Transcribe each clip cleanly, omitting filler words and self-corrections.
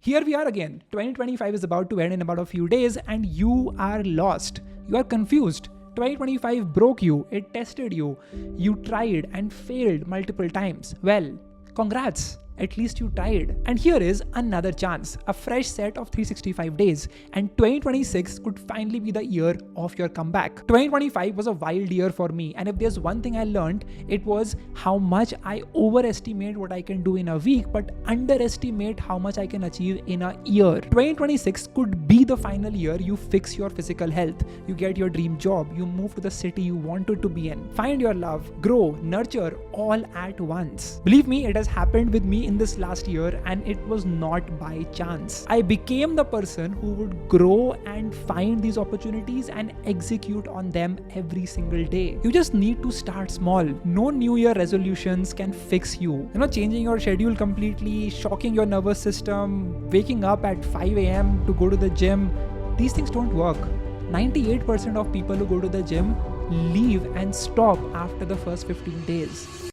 Here we are again. 2025 is about to end in about a few days and you are lost. You are confused. 2025 broke you. It tested you. You tried and failed multiple times. Well, congrats. At least you tried. And here is another chance, a fresh set of 365 days. And 2026 could finally be the year of your comeback. 2025 was a wild year for me. And if there's one thing I learned, it was how much I overestimate what I can do in a week, but underestimate how much I can achieve in a year. 2026 could be the final year you fix your physical health. You get your dream job. You move to the city you wanted to be in. Find your love, grow, nurture all at once. Believe me, it has happened with me in this last year and it was not by chance. I became the person who would grow and find these opportunities and execute on them every single day. You just need to start small. No New Year resolutions can fix you. Changing your schedule completely, shocking your nervous system, waking up at 5 a.m. to go to the gym. These things don't work. 98% of people who go to the gym leave and stop after the first 15 days.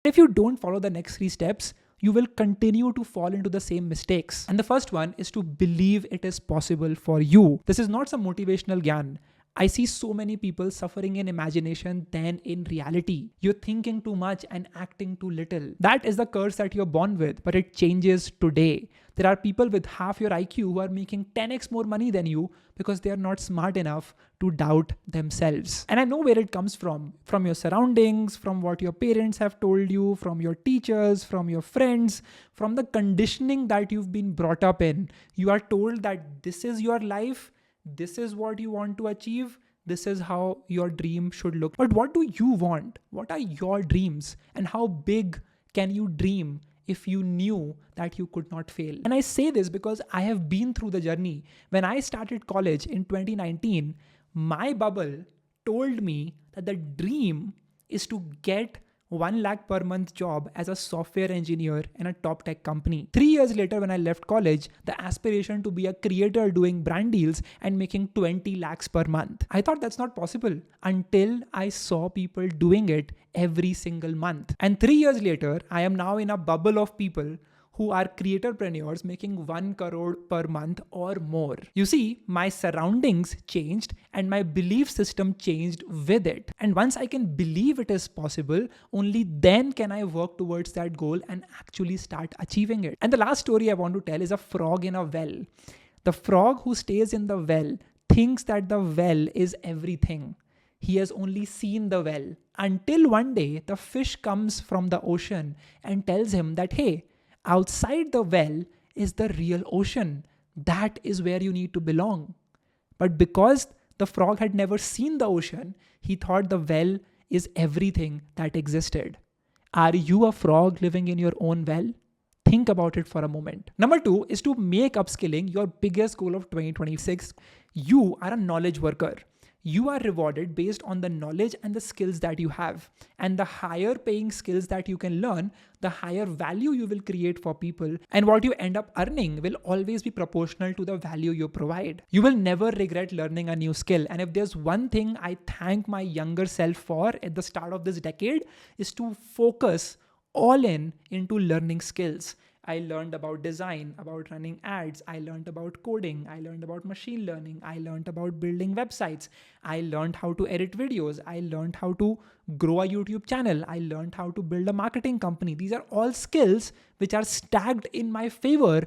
If you don't follow the next 3 steps, you will continue to fall into the same mistakes. And the first one is to believe it is possible for you. This is not some motivational gyan. I see so many people suffering in imagination than in reality. You're thinking too much and acting too little. That is the curse that you're born with, but it changes today. There are people with half your IQ who are making 10x more money than you because they are not smart enough to doubt themselves. And I know where it comes from your surroundings, from what your parents have told you, from your teachers, from your friends, from the conditioning that you've been brought up in. You are told that this is your life, this is what you want to achieve, this is how your dream should look. But what do you want? What are your dreams? And how big can you dream if you knew that you could not fail? And I say this because I have been through the journey. When I started college in 2019, my bubble told me that the dream is to get 1 lakh per month job as a software engineer in a top tech company. 3 years later, when I left college, the aspiration to be a creator doing brand deals and making 20 lakhs per month. I thought that's not possible until I saw people doing it every single month. And 3 years later, I am now in a bubble of people who are creatorpreneurs making 1 crore per month or more. You see, my surroundings changed and my belief system changed with it. And once I can believe it is possible, only then can I work towards that goal and actually start achieving it. And the last story I want to tell is a frog in a well. The frog who stays in the well thinks that the well is everything. He has only seen the well until one day the fish comes from the ocean and tells him that, hey, outside the well is the real ocean. That is where you need to belong. But because the frog had never seen the ocean, he thought the well is everything that existed. Are you a frog living in your own well? Think about it for a moment. Number 2 is to make upskilling your biggest goal of 2026. You are a knowledge worker. You are rewarded based on the knowledge and the skills that you have. And the higher paying skills that you can learn, the higher value you will create for people. And what you end up earning will always be proportional to the value you provide. You will never regret learning a new skill. And if there's one thing I thank my younger self for at the start of this decade, is to focus all into learning skills. I learned about design, about running ads. I learned about coding. I learned about machine learning. I learned about building websites. I learned how to edit videos. I learned how to grow a YouTube channel. I learned how to build a marketing company. These are all skills which are stacked in my favor.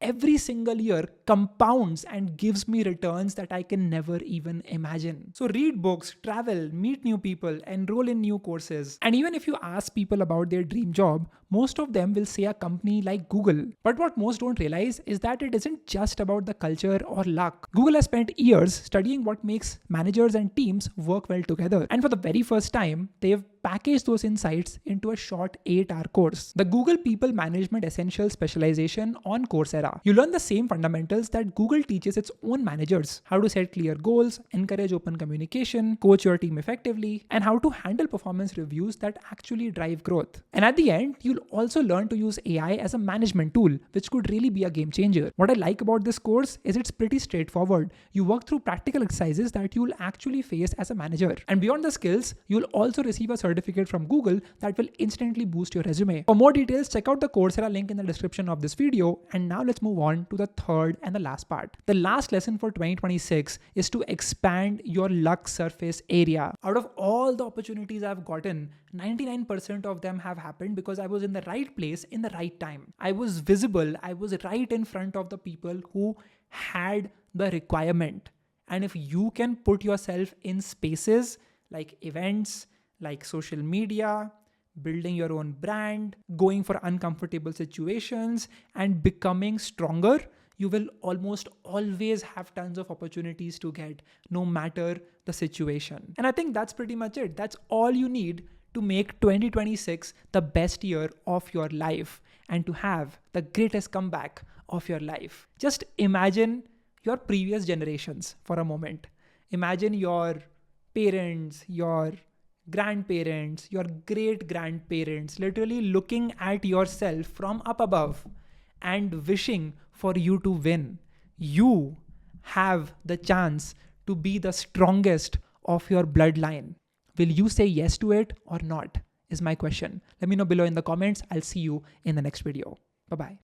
Every single year compounds and gives me returns that I can never even imagine. So read books, travel, meet new people, enroll in new courses. And even if you ask people about their dream job, most of them will say a company like Google. But what most don't realize is that it isn't just about the culture or luck. Google has spent years studying what makes managers and teams work well together. And for the very first time, they've packaged those insights into a short 8-hour course. The Google People Management Essential Specialization on Coursera. You learn the same fundamentals that Google teaches its own managers: how to set clear goals, encourage open communication, coach your team effectively, and how to handle performance reviews that actually drive growth. And at the end, you'll also learn to use AI as a management tool, which could really be a game changer. What I like about this course is it's pretty straightforward. You work through practical exercises that you'll actually face as a manager. And beyond the skills, you'll also receive a certificate from Google that will instantly boost your resume. For more details, check out the Coursera link in the description of this video. And now let's move on to the third and the last part. The last lesson for 2026 is to expand your luck surface area. Out of all the opportunities I've gotten, 99% of them have happened because I was in the right place in the right time. I was visible. I was right in front of the people who had the requirement. And if you can put yourself in spaces like events, like social media, building your own brand, going for uncomfortable situations, and becoming stronger, you will almost always have tons of opportunities to get, no matter the situation. And I think that's pretty much it. That's all you need to make 2026 the best year of your life and to have the greatest comeback of your life. Just imagine your previous generations for a moment. Imagine your parents, your grandparents, your great grandparents literally looking at yourself from up above and wishing for you to win. You have the chance to be the strongest of your bloodline. Will you say yes to it or not? Is my question. Let me know below in the comments. I'll see you in the next video. Bye-bye.